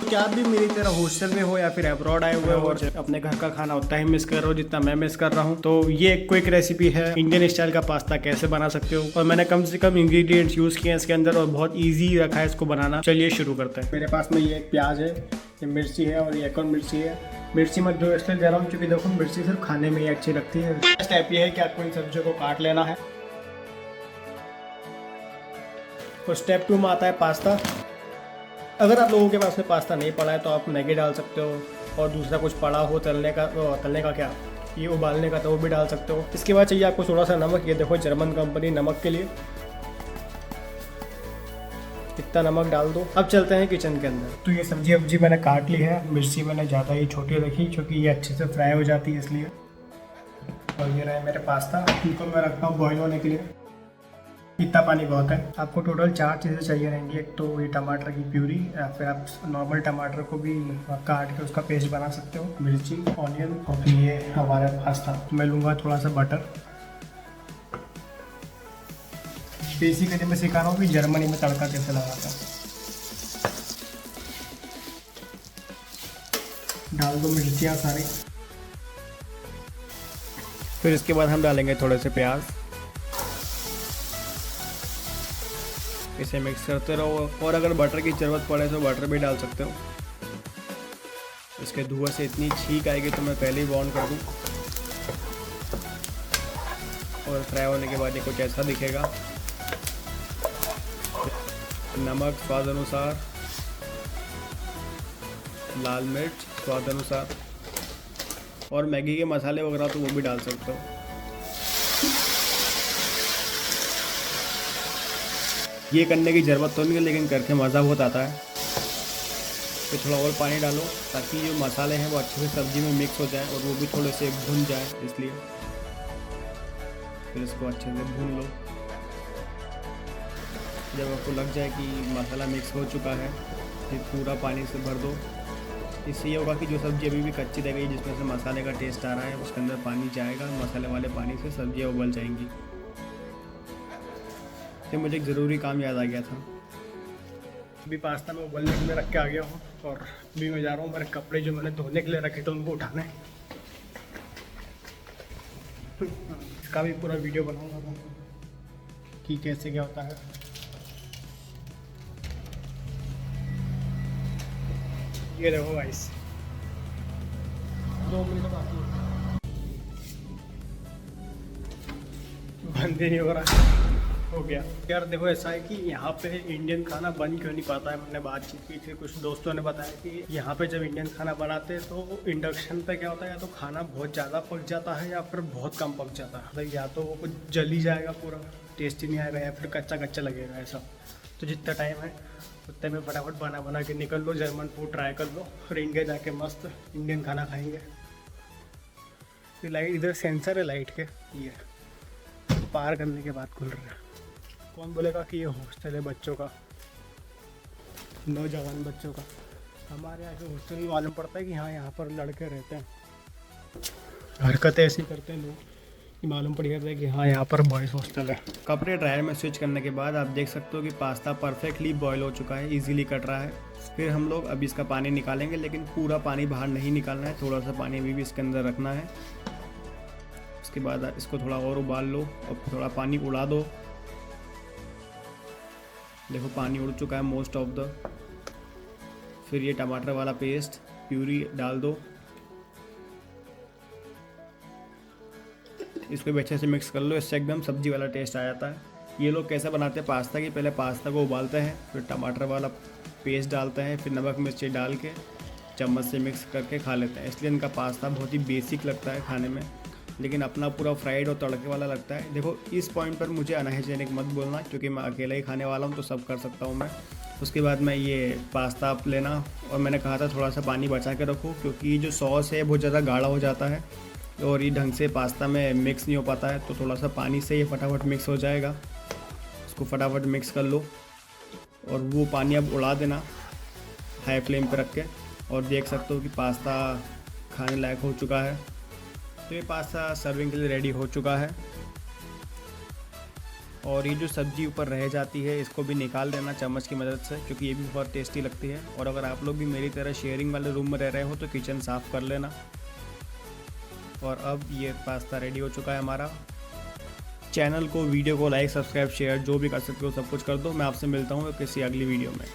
क्या आप भी मेरी तरह हॉस्टल में हो या फिर अब्रॉड आए हुए हो और अपने घर का खाना उतना ही मिस कर रहे हो जितना मैं मिस कर रहा हूँ, तो ये एक क्विक रेसिपी है इंडियन स्टाइल का पास्ता कैसे बना सकते हो। और मैंने कम से कम इंग्रेडिएंट्स यूज किए हैं इसके अंदर और बहुत इजी रखा है इसको बनाना। चलिए शुरू करते हैं। मेरे पास में ये एक प्याज है, ये मिर्ची है और ये एक और मिर्ची है। मिर्ची मत दो इसलिए दे रहा हूँ क्योंकि देखो मिर्ची सिर्फ खाने में ही अच्छी लगती है। स्टेप ये है कि आपको इन सब्जियों को काट लेना है। और स्टेप 2 में आता है पास्ता। अगर आप लोगों के पास में पास्ता नहीं पड़ा है तो आप मैगी डाल सकते हो और दूसरा कुछ पड़ा हो तलने का क्या, ये उबालने का, तो वो भी डाल सकते हो। इसके बाद चाहिए आपको थोड़ा सा नमक। ये देखो जर्मन कंपनी नमक के लिए इतना नमक डाल दो। अब चलते हैं किचन के अंदर। तो ये सब्जी वब्जी मैंने काट ली है। मिर्ची मैंने ज़्यादा ही छोटी रखी क्योंकि ये अच्छे से फ्राई हो जाती है इसलिए। और ये रहे मेरे पास्ता, इनको मैं रखता हूँ बॉईल होने के लिए। इतना पानी बहुत है। आपको टोटल 4 चीज़ें चाहिए रहेंगी। एक तो ये टमाटर की प्यूरी, या फिर आप नॉर्मल टमाटर को भी काट के उसका पेस्ट बना सकते हो, मिर्ची, ऑनियन, और फिर ये हमारा पास्ता। मैं लूँगा थोड़ा सा बटर। बेसिकली मैं सिखा रहा हूँ कि जर्मनी में तड़का कैसे लगाता है। डाल दो मिर्चियाँ सारी। फिर इसके बाद हम डालेंगे थोड़े से प्याज। इसे मिक्स करते रहो और अगर बटर की ज़रूरत पड़े तो बटर भी डाल सकते हो। इसके धुआं से इतनी छींक आएगी तो मैं पहले ही वार्न कर दूँ। और फ्राई होने के बाद ये कुछ ऐसा दिखेगा। नमक स्वाद अनुसार, लाल मिर्च स्वाद अनुसार, और मैगी के मसाले वगैरह तो वो भी डाल सकते हो। ये करने की ज़रूरत तो नहीं है लेकिन करके मज़ा बहुत आता है। तो थोड़ा और पानी डालो ताकि जो मसाले हैं वो अच्छे से सब्ज़ी में मिक्स हो जाए और वो भी थोड़े से भुन जाए, इसलिए। फिर इसको अच्छे से भून लो। जब आपको लग जाए कि मसाला मिक्स हो चुका है फिर पूरा पानी से भर दो। इससे ये होगा कि जो सब्ज़ी अभी भी कच्ची रह गई जिसमें से मसाले का टेस्ट आ रहा है उसके अंदर पानी जाएगा, मसाले वाले पानी से सब्जियाँ उबल जाएंगी। तो मुझे एक ज़रूरी काम याद आ गया था। अभी पास्ता में उबलने के लिए रख के आ गया हूँ और अभी मैं जा रहा हूँ मेरे कपड़े जो मैंने धोने के लिए रखे थे उनको उठाने। इसका भी पूरा वीडियो बनाऊंगा कि कैसे क्या होता है। ये देखो गाइस, 2 मिनट बाकी है, बंद ही नहीं हो रहा। हो गया यार। देखो ऐसा है कि यहाँ पे इंडियन खाना बन क्यों नहीं पाता है। मैंने बातचीत की थी, कुछ दोस्तों ने बताया कि यहाँ पे जब इंडियन खाना बनाते हैं तो इंडक्शन पे क्या होता है, या तो खाना बहुत ज़्यादा पक जाता है या फिर बहुत कम पक जाता है। मतलब या तो वो कुछ जल ही जाएगा, पूरा टेस्ट ही नहीं आएगा, या फिर कच्चा कच्चा लगेगा ऐसा। तो जितना टाइम है उतने में फटाफट बना के निकल लो, जर्मन फूड ट्राई कर लो और इंडिया जाके मस्त इंडियन खाना खाएंगे। लाइट इधर सेंसर है लाइट के, ये पार करने के बाद खुल रहा है। कौन बोलेगा कि ये हॉस्टल है बच्चों का, नौजवान बच्चों का। हमारे यहाँ के हॉस्टल में मालूम पड़ता है कि हाँ यहाँ पर लड़के रहते हैं, हरकतें ऐसी करते हैं लोग कि मालूम पड़ जाता है कि हाँ यहाँ पर बॉयज़ हॉस्टल है। कपड़े ड्रायर में स्विच करने के बाद आप देख सकते हो कि पास्ता परफेक्टली बॉयल हो चुका है, इजीली कट रहा है। फिर हम लोग अभी इसका पानी निकालेंगे, लेकिन पूरा पानी बाहर नहीं निकालना है, थोड़ा सा पानी अभी भी इसके अंदर रखना है। उसके बाद इसको थोड़ा और उबाल लो और थोड़ा पानी उड़ा दो। देखो पानी उड़ चुका है मोस्ट ऑफ द। फिर ये टमाटर वाला पेस्ट प्यूरी डाल दो, इसको भी अच्छे से मिक्स कर लो, इससे एकदम सब्जी वाला टेस्ट आ जाता है। ये लोग कैसे बनाते हैं पास्ता की, पहले पास्ता को उबालते हैं, फिर टमाटर वाला पेस्ट डालते हैं, फिर नमक मिर्ची डाल के चम्मच से मिक्स करके खा लेते हैं। इसलिए इनका पास्ता बहुत ही बेसिक लगता है खाने में, लेकिन अपना पूरा फ्राइड और तड़के वाला लगता है। देखो इस पॉइंट पर मुझे अनहाइजेनिक मत बोलना क्योंकि मैं अकेला ही खाने वाला हूँ तो सब कर सकता हूँ मैं। उसके बाद मैं ये पास्ता आप लेना, और मैंने कहा था थोड़ा सा पानी बचा के रखो क्योंकि जो सॉस है बहुत ज़्यादा गाढ़ा हो जाता है और ये ढंग से पास्ता में मिक्स नहीं हो पाता है। तो थोड़ा सा पानी से ये फटाफट मिक्स हो जाएगा। इसको फटाफट मिक्स कर लो और वो पानी अब उड़ा देना हाई फ्लेम पर रख के, और देख सकते हो कि पास्ता खाने लायक हो चुका है। तो ये पास्ता सर्विंग के लिए रेडी हो चुका है। और ये जो सब्ज़ी ऊपर रह जाती है इसको भी निकाल देना चम्मच की मदद से, क्योंकि ये भी बहुत टेस्टी लगती है। और अगर आप लोग भी मेरी तरह शेयरिंग वाले रूम में रह रहे हो तो किचन साफ़ कर लेना। और अब ये पास्ता रेडी हो चुका है हमारा। चैनल को, वीडियो को लाइक, सब्सक्राइब, शेयर जो भी कर सकते हो सब कुछ कर दो। मैं आपसे मिलता हूँ किसी अगली वीडियो में।